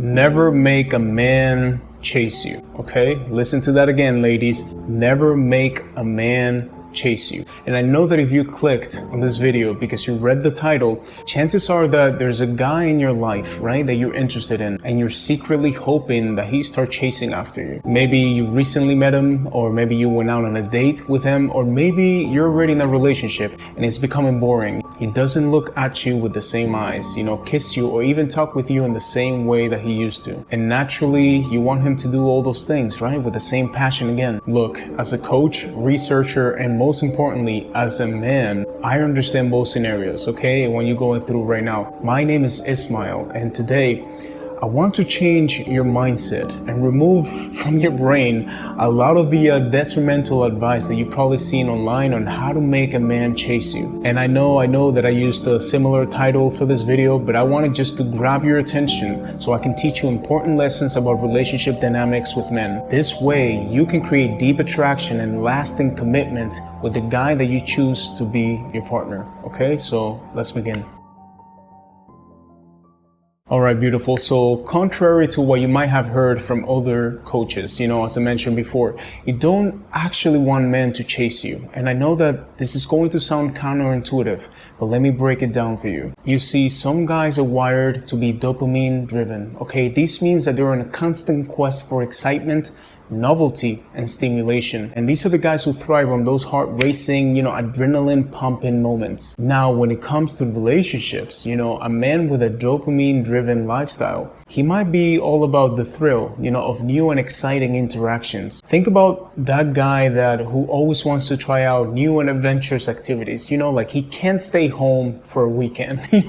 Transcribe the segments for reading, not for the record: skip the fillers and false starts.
Never make a man chase you, okay? Listen to that again, ladies. Never make a man chase you. And I know that if you clicked on this video because you read the title, chances are that there's a guy in your life, right, that you're interested in, and you're secretly hoping that he starts chasing after you. Maybe you recently met him, or maybe you went out on a date with him, or maybe you're already in a relationship and it's becoming boring. He doesn't look at you with the same eyes, kiss you, or even talk with you in the same way that he used to. And naturally, you want him to do all those things, right, with the same passion again. Look, as a coach, researcher, and most importantly, as a man, I understand both scenarios, okay, and what you're going through right now. My name is Ismail, and today I want to change your mindset and remove from your brain a lot of the detrimental advice that you've probably seen online on how to make a man chase you. And I know that I used a similar title for this video, but I wanted just to grab your attention so I can teach you important lessons about relationship dynamics with men. This way, you can create deep attraction and lasting commitment with the guy that you choose to be your partner. Okay, so let's begin. All right, beautiful. So contrary to what you might have heard from other coaches, as I mentioned before, you don't actually want men to chase you. And I know that this is going to sound counterintuitive, but let me break it down for you. You see, some guys are wired to be dopamine driven. Okay, this means that they're on a constant quest for excitement, novelty, and stimulation. And these are the guys who thrive on those heart racing, adrenaline pumping moments. Now, when it comes to relationships, a man with a dopamine driven lifestyle, he might be all about the thrill, of new and exciting interactions. Think about that guy who always wants to try out new and adventurous activities, like he can't stay home for a weekend. He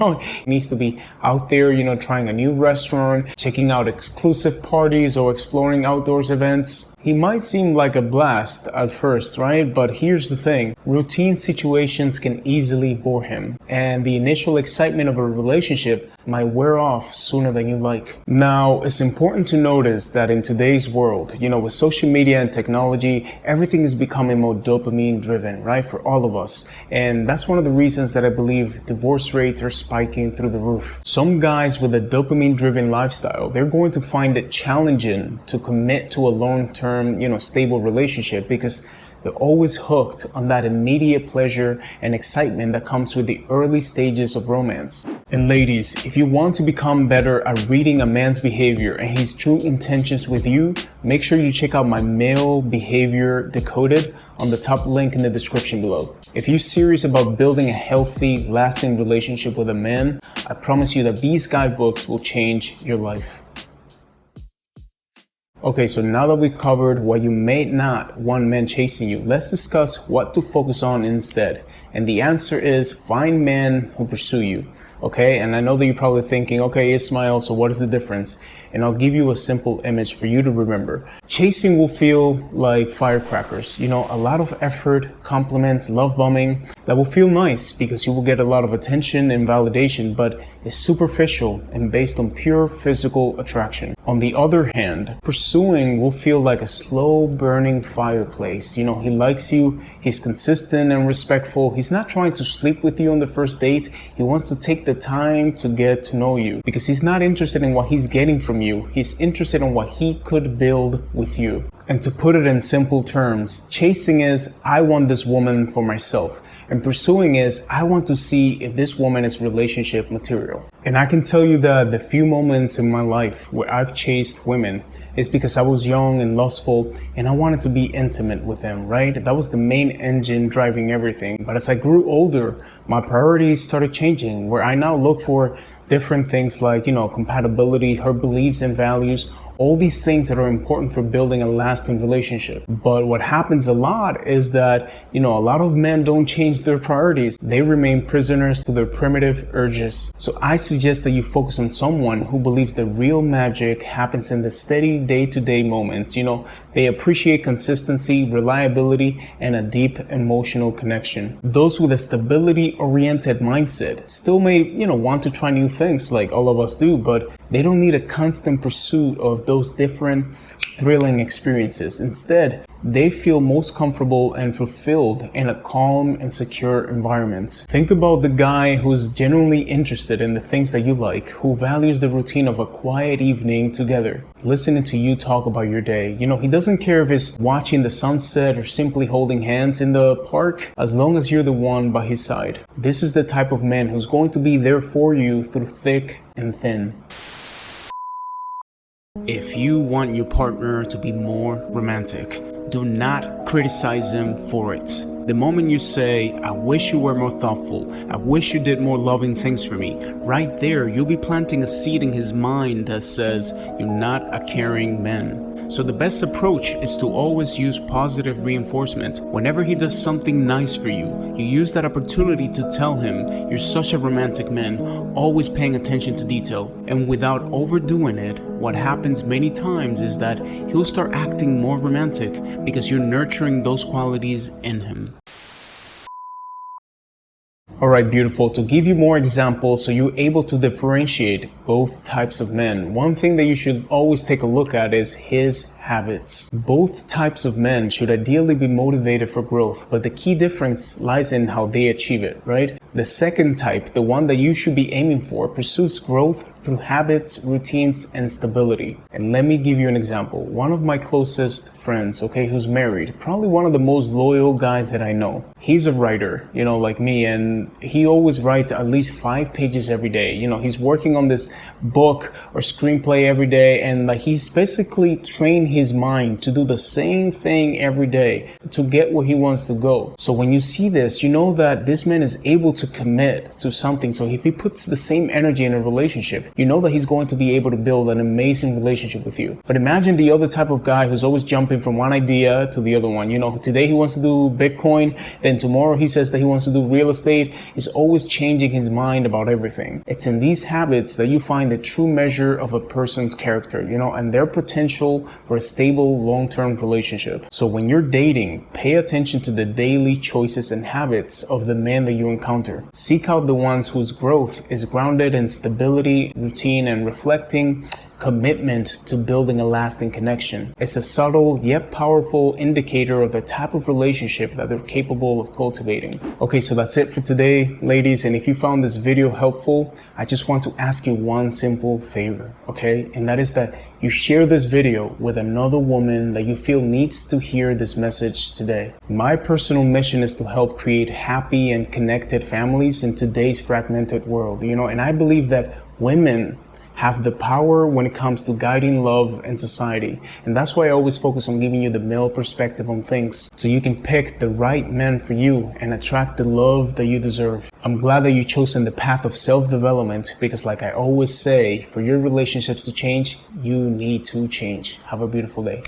needs to be out there, trying a new restaurant, checking out exclusive parties, or exploring outdoors events. He might seem like a blast at first, right? But here's the thing. Routine situations can easily bore him, and the initial excitement of a relationship might wear off sooner than you like. Now, it's important to notice that in today's world, with social media and technology, everything is becoming more dopamine driven, right? For all of us. And that's one of the reasons that I believe divorce rates are spiking through the roof. Some guys with a dopamine driven lifestyle, they're going to find it challenging to commit to a long-term, stable relationship because they're always hooked on that immediate pleasure and excitement that comes with the early stages of romance. And ladies, if you want to become better at reading a man's behavior and his true intentions with you, make sure you check out my Male Behavior Decoded on the top link in the description below. If you're serious about building a healthy, lasting relationship with a man, I promise you that these guidebooks will change your life. Okay, so now that we covered why you may not want men chasing you, let's discuss what to focus on instead. And the answer is find men who pursue you. Okay, and I know that you're probably thinking, okay, Ismail, so what is the difference? And I'll give you a simple image for you to remember. Chasing will feel like firecrackers, a lot of effort, compliments, love bombing. That will feel nice because you will get a lot of attention and validation, but it's superficial and based on pure physical attraction. On the other hand, pursuing will feel like a slow burning fireplace. He likes you, he's consistent and respectful. He's not trying to sleep with you on the first date. He wants to take the time to get to know you because he's not interested in what he's getting from you. He's interested in what he could build with you. And to put it in simple terms, chasing is, I want this woman for myself. And pursuing is, I want to see if this woman is relationship material. And I can tell you that the few moments in my life where I've chased women is because I was young and lustful and I wanted to be intimate with them, right? That was the main engine driving everything. But as I grew older, my priorities started changing, where I now look for different things like, compatibility, her beliefs and values, all these things that are important for building a lasting relationship. But what happens a lot is that, a lot of men don't change their priorities. They remain prisoners to their primitive urges. So I suggest that you focus on someone who believes the real magic happens in the steady day-to-day moments. They appreciate consistency, reliability, and a deep emotional connection. Those with a stability-oriented mindset still may, want to try new things like all of us do, but They don't need a constant pursuit of those different thrilling experiences. Instead, they feel most comfortable and fulfilled in a calm and secure environment. Think about the guy who's genuinely interested in the things that you like, who values the routine of a quiet evening together, listening to you talk about your day. You know, he doesn't care if it's watching the sunset or simply holding hands in the park, as long as you're the one by his side. This is the type of man who's going to be there for you through thick and thin. If you want your partner to be more romantic, do not criticize him for it. The moment you say, I wish you were more thoughtful, I wish you did more loving things for me, right there you'll be planting a seed in his mind that says you're not a caring man. So the best approach is to always use positive reinforcement. Whenever he does something nice for you, you use that opportunity to tell him you're such a romantic man, always paying attention to detail. And without overdoing it, what happens many times is that he'll start acting more romantic because you're nurturing those qualities in him. Alright, beautiful. To give you more examples so you're able to differentiate both types of men, one thing that you should always take a look at is his habits. Both types of men should ideally be motivated for growth, but the key difference lies in how they achieve it, right? The second type, the one that you should be aiming for, pursues growth through habits, routines, and stability. And let me give you an example. One of my closest friends, okay, who's married, probably one of the most loyal guys that I know. He's a writer, you know, like me, and he always writes at least 5 pages every day. You know, he's working on this book or screenplay every day, and like he's basically trained his mind to do the same thing every day to get where he wants to go. So when you see this, you know that this man is able to commit to something. So if he puts the same energy in a relationship, you know that he's going to be able to build an amazing relationship with you. But imagine the other type of guy who's always jumping from one idea to the other one. You know, today he wants to do Bitcoin, then tomorrow he says that he wants to do real estate. He's always changing his mind about everything. It's in these habits that you find the true measure of a person's character, you know, and their potential for a stable long-term relationship. So when you're dating, pay attention to the daily choices and habits of the man that you encounter. Seek out the ones whose growth is grounded in stability, routine, and reflecting commitment to building a lasting connection. It's a subtle yet powerful indicator of the type of relationship that they're capable of cultivating. Okay, so that's it for today, ladies. And if you found this video helpful, I just want to ask you one simple favor, okay? And that is that you share this video with another woman that you feel needs to hear this message today. My personal mission is to help create happy and connected families in today's fragmented world, you know, and I believe that women have the power when it comes to guiding love and society. And that's why I always focus on giving you the male perspective on things, so you can pick the right man for you and attract the love that you deserve. I'm glad that you've chosen the path of self-development, because like I always say, for your relationships to change, you need to change. Have a beautiful day.